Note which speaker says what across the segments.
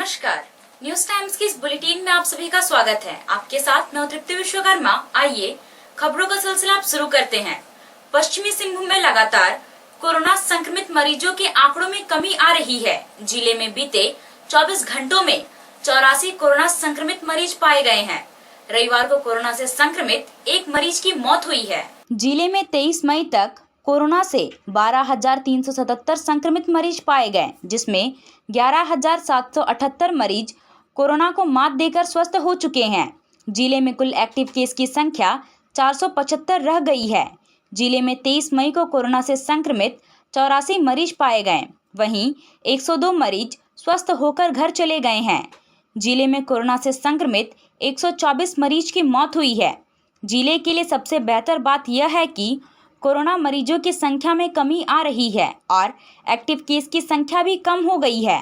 Speaker 1: नमस्कार, news times की इस बुलेटिन में आप सभी का स्वागत है। आपके साथ मैं तृप्ति विश्वकर्मा। आइए खबरों का सिलसिला आप शुरू करते हैं। पश्चिमी सिंहभूम में लगातार कोरोना संक्रमित मरीजों के आंकड़ों में कमी आ रही है। जिले में बीते 24 घंटों में 84 कोरोना संक्रमित मरीज पाए गए हैं। रविवार को कोरोना से संक्रमित एक मरीज की मौत हुई है।
Speaker 2: जिले में 23 मई तक कोरोना से 12,377 संक्रमित मरीज पाए गए, जिसमें 11,778 मरीज कोरोना को मात देकर स्वस्थ हो चुके हैं। जिले में कुल एक्टिव केस की संख्या 475 रह गई है। जिले में 23 मई को कोरोना से संक्रमित 84 मरीज पाए गए, वहीं 102 मरीज स्वस्थ होकर घर चले गए हैं। जिले में कोरोना से संक्रमित 124 मरीज की मौत हुई है। जिले के लिए सबसे बेहतर बात यह है कि कोरोना मरीजों की संख्या में कमी आ रही है और एक्टिव केस की संख्या भी कम हो गई है।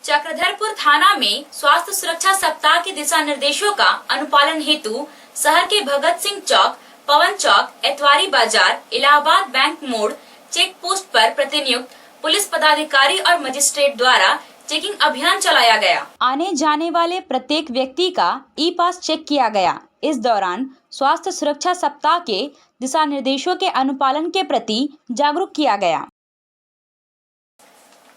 Speaker 1: चक्रधरपुर थाना में स्वास्थ्य सुरक्षा सप्ताह के दिशा निर्देशों का अनुपालन हेतु शहर के भगत सिंह चौक, पवन चौक, एतवारी बाजार, इलाहाबाद बैंक मोड़ चेक पोस्ट पर प्रतिनियुक्त पुलिस पदाधिकारी और मजिस्ट्रेट द्वारा चेकिंग अभियान चलाया गया।
Speaker 2: आने जाने वाले प्रत्येक व्यक्ति का ई पास चेक किया गया। इस दौरान स्वास्थ्य सुरक्षा सप्ताह के दिशा निर्देशों के अनुपालन के प्रति जागरूक किया गया।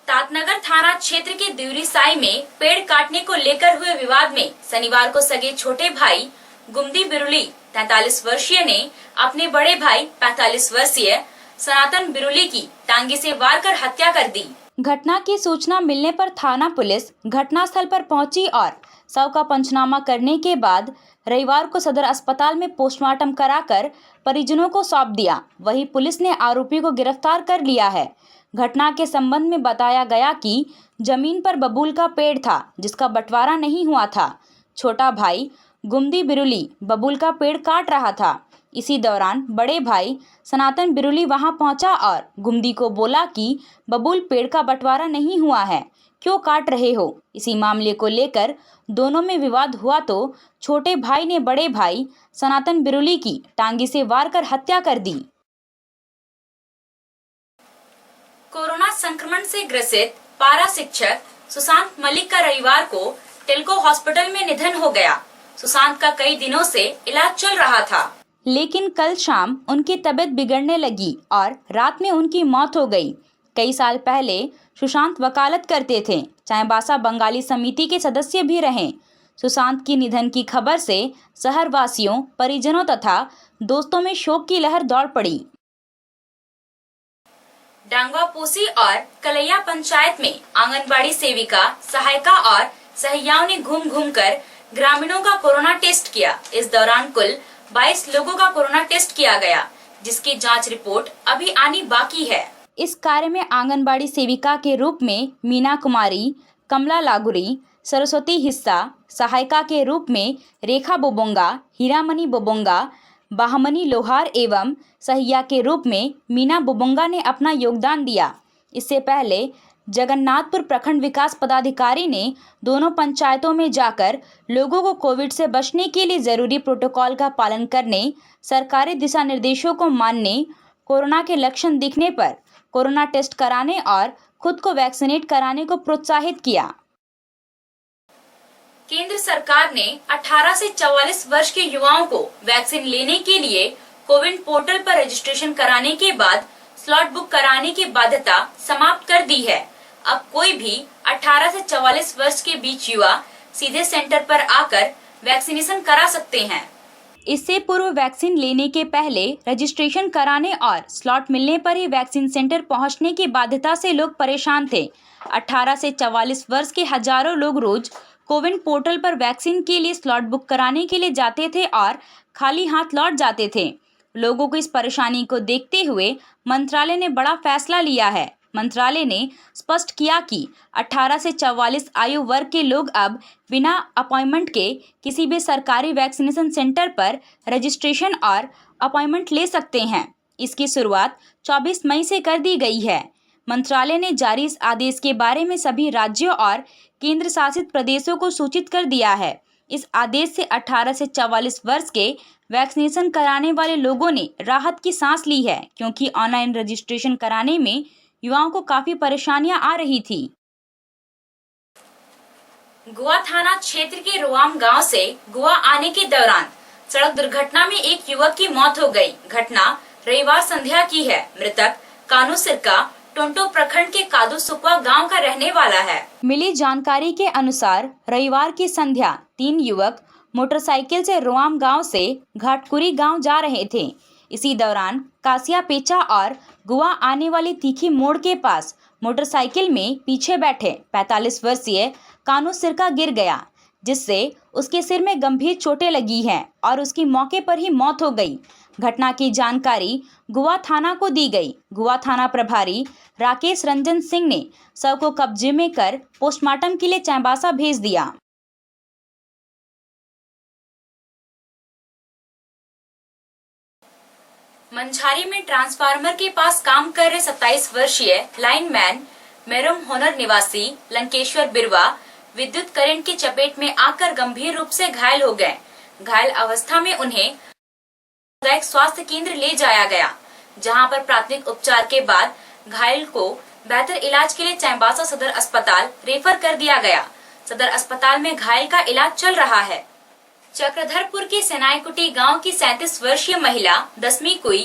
Speaker 1: तातनगर थाना क्षेत्र के दिवरी साई में पेड़ काटने को लेकर हुए विवाद में शनिवार को सगे छोटे भाई गुमदी बिरुली 43 वर्षीय ने अपने बड़े भाई 45 वर्षीय सनातन बिरुली की टांगी से वार कर हत्या कर दी।
Speaker 2: घटना की सूचना मिलने पर थाना पुलिस घटनास्थल पर पहुंची और शव का पंचनामा करने के बाद रविवार को सदर अस्पताल में पोस्टमार्टम कराकर परिजनों को सौंप दिया। वहीं पुलिस ने आरोपी को गिरफ्तार कर लिया है। घटना के संबंध में बताया गया कि जमीन पर बबूल का पेड़ था, जिसका बंटवारा नहीं हुआ था। छोटा भाई गुमदी बिरुली बबूल का पेड़ काट रहा था। इसी दौरान बड़े भाई सनातन बिरुली वहां पहुंचा और गुमदी को बोला कि बबूल पेड़ का बंटवारा नहीं हुआ है, क्यों काट रहे हो। इसी मामले को लेकर दोनों में विवाद हुआ तो छोटे भाई ने बड़े भाई सनातन बिरुली की टांगी से वार कर हत्या कर दी।
Speaker 1: कोरोना संक्रमण से ग्रसित पारा शिक्षक सुशांत मलिक का रविवार को टेल्को हॉस्पिटल में निधन हो गया। सुशांत का कई दिनों से इलाज चल रहा था,
Speaker 2: लेकिन कल शाम उनकी तबीयत बिगड़ने लगी और रात में उनकी मौत हो गई। कई साल पहले सुशांत वकालत करते थे, चाईबासा बंगाली समिति के सदस्य भी रहे। सुशांत की निधन की खबर से शहर वासियों, परिजनों तथा दोस्तों में शोक की लहर दौड़ पड़ी।
Speaker 1: डांगवा पोसी और कलैया पंचायत में आंगनबाड़ी सेविका, सहायिका और सहियाओं ने घूम घूम कर ग्रामीणों का कोरोना टेस्ट किया। इस दौरान कुल 22 लोगों का कोरोना टेस्ट किया गया, जिसकी जांच रिपोर्ट अभी आनी बाकी है।
Speaker 2: इस कार्य में आंगनबाड़ी सेविका के रूप में मीना कुमारी, कमला लागुरी, सरस्वती हिस्सा, सहायिका के रूप में रेखा बोबोंगा, हीरामणि बोबोंगा, बाहमनी लोहार एवं सहिया के रूप में मीना बोबोंगा ने अपना योगदान दिया। इससे पहले जगन्नाथपुर प्रखंड विकास पदाधिकारी ने दोनों पंचायतों में जाकर लोगों को कोविड से बचने के लिए जरूरी प्रोटोकॉल का पालन करने, सरकारी दिशा निर्देशों को मानने, कोरोना के लक्षण दिखने पर कोरोना टेस्ट कराने और खुद को वैक्सीनेट कराने को प्रोत्साहित किया।
Speaker 1: केंद्र सरकार ने 18 से 44 वर्ष के युवाओं को वैक्सीन लेने के लिए कोविन पोर्टल पर रजिस्ट्रेशन कराने के बाद स्लॉट बुक कराने की बाध्यता समाप्त कर दी है। अब कोई भी 18 से 44 वर्ष के बीच युवा सीधे सेंटर पर आकर वैक्सीनेशन करा सकते हैं।
Speaker 2: इससे पूर्व वैक्सीन लेने के पहले रजिस्ट्रेशन कराने और स्लॉट मिलने पर ही वैक्सीन सेंटर पहुंचने की बाध्यता से लोग परेशान थे। 18 से 44 वर्ष के हजारों लोग रोज कोविन पोर्टल पर वैक्सीन के लिए स्लॉट बुक कराने के लिए जाते थे और खाली हाथ लौट जाते थे। लोगों को इस परेशानी को देखते हुए मंत्रालय ने बड़ा फैसला लिया है। मंत्रालय ने स्पष्ट किया कि 18 से 44 आयु वर्ग के लोग अब बिना अपॉइंटमेंट के किसी भी सरकारी वैक्सीनेशन सेंटर पर रजिस्ट्रेशन और अपॉइंटमेंट ले सकते हैं। इसकी शुरुआत 24 मई से कर दी गई है। मंत्रालय ने जारी इस आदेश के बारे में सभी राज्यों और केंद्र शासित प्रदेशों को सूचित कर दिया है। इस आदेश से 18 से 44 वर्ष के वैक्सीनेशन कराने वाले लोगों ने राहत की सांस ली है, क्योंकि ऑनलाइन रजिस्ट्रेशन कराने में युवाओं को काफी परेशानियां आ रही थी।
Speaker 1: गोवा थाना क्षेत्र के रोआम गांव से गोवा आने के दौरान सड़क दुर्घटना में एक युवक की मौत हो गई। घटना रविवार संध्या की है। मृतक कानू सिरका टोंटो प्रखंड के कादू सुकवा गांव का रहने वाला है।
Speaker 2: मिली जानकारी के अनुसार रविवार की संध्या 3 युवक मोटरसाइकिल से रोआम गांव से घाटकुरी गांव जा रहे थे। इसी दौरान कासिया पेचा और गोवा आने वाली तीखी मोड़ के पास मोटरसाइकिल में पीछे बैठे 45 वर्षीय कानू सिरका गिर गया, जिससे उसके सिर में गंभीर चोटें लगी हैं और उसकी मौके पर ही मौत हो गई। घटना की जानकारी गोवा थाना को दी गई। गोवा थाना प्रभारी राकेश रंजन सिंह ने शव को कब्जे में कर पोस्टमार्टम के लिए चाईबासा भेज दिया।
Speaker 1: मंझारी में ट्रांसफार्मर के पास काम कर रहे 27 वर्षीय लाइनमैन मेरुम होनर निवासी लंकेश्वर बिरवा विद्युत करंट की चपेट में आकर गंभीर रूप से घायल हो गए। घायल अवस्था में उन्हें सामुदायिक स्वास्थ्य केंद्र ले जाया गया, जहां पर प्राथमिक उपचार के बाद घायल को बेहतर इलाज के लिए चाईबासा सदर अस्पताल रेफर कर दिया गया। सदर अस्पताल में घायल का इलाज चल रहा है। चक्रधरपुर के सेनाईकुटी गांव की 37 वर्षीय महिला दसवीं कुई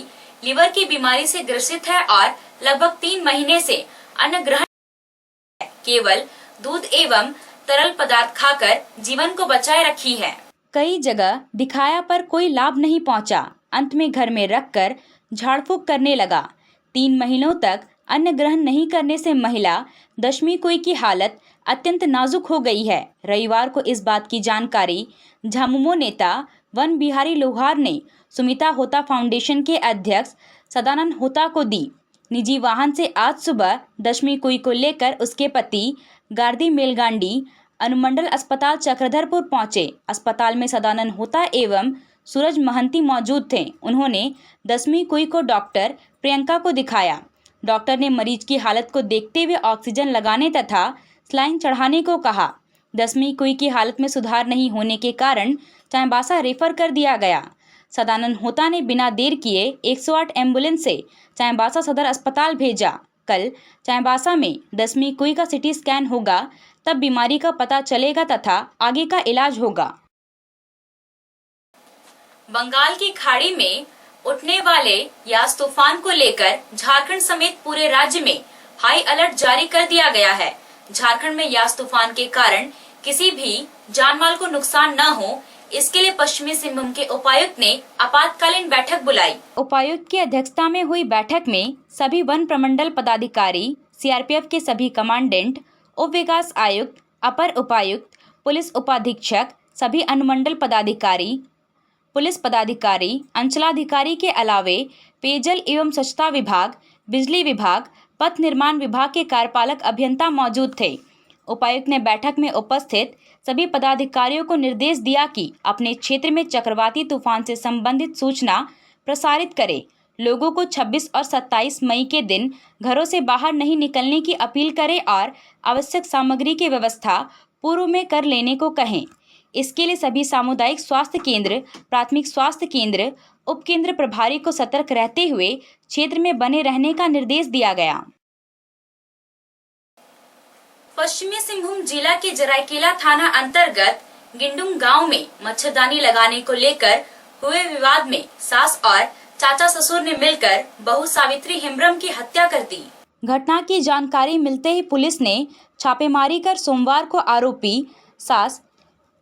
Speaker 1: लीवर की बीमारी से ग्रसित है और लगभग 3 महीने से अन्न ग्रहण केवल दूध एवं तरल पदार्थ खाकर जीवन को बचाए रखी है।
Speaker 2: कई जगह दिखाया पर कोई लाभ नहीं पहुंचा। अंत में घर में रखकर झाड़ फूक करने लगा। 3 महीनों तक अन्न ग्रहण नहीं करने से महिला दशमी कुई की हालत अत्यंत नाजुक हो गई है। रविवार को इस बात की जानकारी झामुमो नेता वन बिहारी लोहार ने सुमिता होता फाउंडेशन के अध्यक्ष सदानंद होता को दी। निजी वाहन से आज सुबह दशमी कुई को लेकर उसके पति गार्दी मेलगांडी अनुमंडल अस्पताल चक्रधरपुर पहुंचे। अस्पताल में सदानंद होता एवं सूरज महंती मौजूद थे। उन्होंने दसवीं कुई को डॉक्टर प्रियंका को दिखाया। डॉक्टर ने मरीज की हालत को देखते हुए ऑक्सीजन लगाने तथा स्लाइन चढ़ाने को कहा। दसवीं कुई की हालत में सुधार नहीं होने के कारण चाईबासा रेफर कर दिया गया। सदानंद होता ने बिना देर किए 108 एम्बुलेंस से चाईबासा सदर अस्पताल भेजा। कल चाईबासा में दसवीं कुई का सिटी स्कैन होगा, तब बीमारी का पता चलेगा तथा आगे का इलाज होगा।
Speaker 1: बंगाल की खाड़ी में उठने वाले यास तूफान को लेकर झारखंड समेत पूरे राज्य में हाई अलर्ट जारी कर दिया गया है। झारखंड में यास तूफान के कारण किसी भी जानमाल को नुकसान न हो, इसके लिए पश्चिमी सिंहभूम के उपायुक्त ने आपातकालीन बैठक बुलाई।
Speaker 2: उपायुक्त की अध्यक्षता में हुई बैठक में सभी वन प्रमंडल पदाधिकारी, सीआरपीएफ के सभी कमांडेंट, उप विकास आयुक्त, अपर उपायुक्त, पुलिस उपाधीक्षक, सभी अनुमंडल पदाधिकारी, पुलिस पदाधिकारी, अंचलाधिकारी के अलावे पेयजल एवं स्वच्छता विभाग, बिजली विभाग, पथ निर्माण विभाग के कार्यपालक अभियंता मौजूद थे। उपायुक्त ने बैठक में उपस्थित सभी पदाधिकारियों को निर्देश दिया कि अपने क्षेत्र में चक्रवाती तूफान से संबंधित सूचना प्रसारित करें। लोगों को 26 और 27 मई के दिन घरों से बाहर नहीं निकलने की अपील करें और आवश्यक सामग्री की व्यवस्था पूर्व में कर लेने को कहें। इसके लिए सभी सामुदायिक स्वास्थ्य केंद्र, प्राथमिक स्वास्थ्य केंद्र, उप केंद्र प्रभारी को सतर्क रहते हुए क्षेत्र में बने रहने का निर्देश दिया गया।
Speaker 1: पश्चिमी सिंहभूम जिला के जरायकेला थाना अंतर्गत गिंडुम गांव में मच्छरदानी लगाने को लेकर हुए विवाद में सास और चाचा ससुर ने मिलकर बहू सावित्री हेम्ब्रम की हत्या कर दी।
Speaker 2: घटना की जानकारी मिलते ही पुलिस ने छापेमारी कर सोमवार को आरोपी सास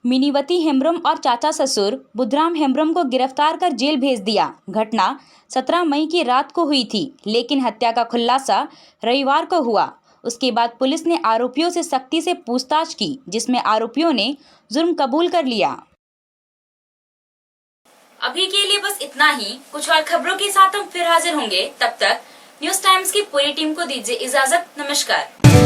Speaker 2: मिनीवती हेम्ब्रम और चाचा ससुर बुधराम हेम्ब्रम को गिरफ्तार कर जेल भेज दिया। घटना 17 मई की रात को हुई थी, लेकिन हत्या का खुलासा रविवार को हुआ। उसके बाद पुलिस ने आरोपियों से सख्ती से पूछताछ की, जिसमें आरोपियों ने जुर्म कबूल कर लिया।
Speaker 1: अभी के लिए बस इतना ही। कुछ और खबरों के साथ हम फिर हाजिर होंगे। तब तक न्यूज टाइम्स की पूरी टीम को दीजिए इजाजत। नमस्कार।